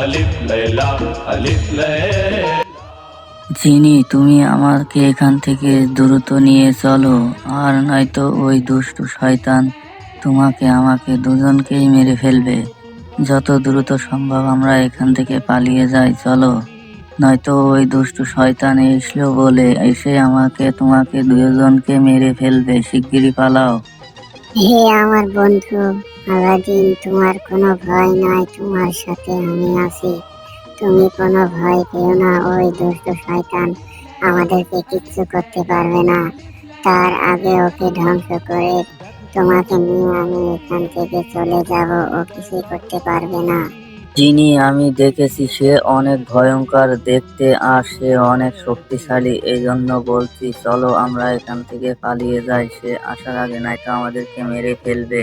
अलिफ लैला अलिफ लैला। জিনি, তুমি আমাকে এখান থেকে দ্রুত নিয়ে চলো, আর নয়তো ওই দুষ্টু শয়তান তোমাকে আমাকে দুজনকেই মেরে ফেলবে। যত দ্রুত সম্ভব আমরা এখান থেকে পালিয়ে যাই, চলো। নয়তো ওই দুষ্টু শয়তান এসে আমাকে তোমাকে দুজনকে মেরে ফেলবে। শিগগিরই পালাও। হে আমার বন্ধু আলাদিন, তোমার কোনো ভয় নাই, তোমার সাথে আমি আছি। তুমি কোনো ভয় পেও না, ওই দুষ্ট শয়তান আমাদেরকে কিচ্ছু করতে পারবে না। তার আগে ওকে ধ্বংস করে তোমাকে নিয়ে আমি এখান থেকে চলে যাব, ও কিছুই করতে পারবে না। যিনি আমি দেখেছি সে অনেক ভয়ঙ্কর দেখতে আর সে অনেক শক্তিশালী, এই জন্য বলছি চলো আমরা এখান থেকে পালিয়ে যাই সে আসার আগে, নয়তো আমাদেরকে মেরে ফেলবে।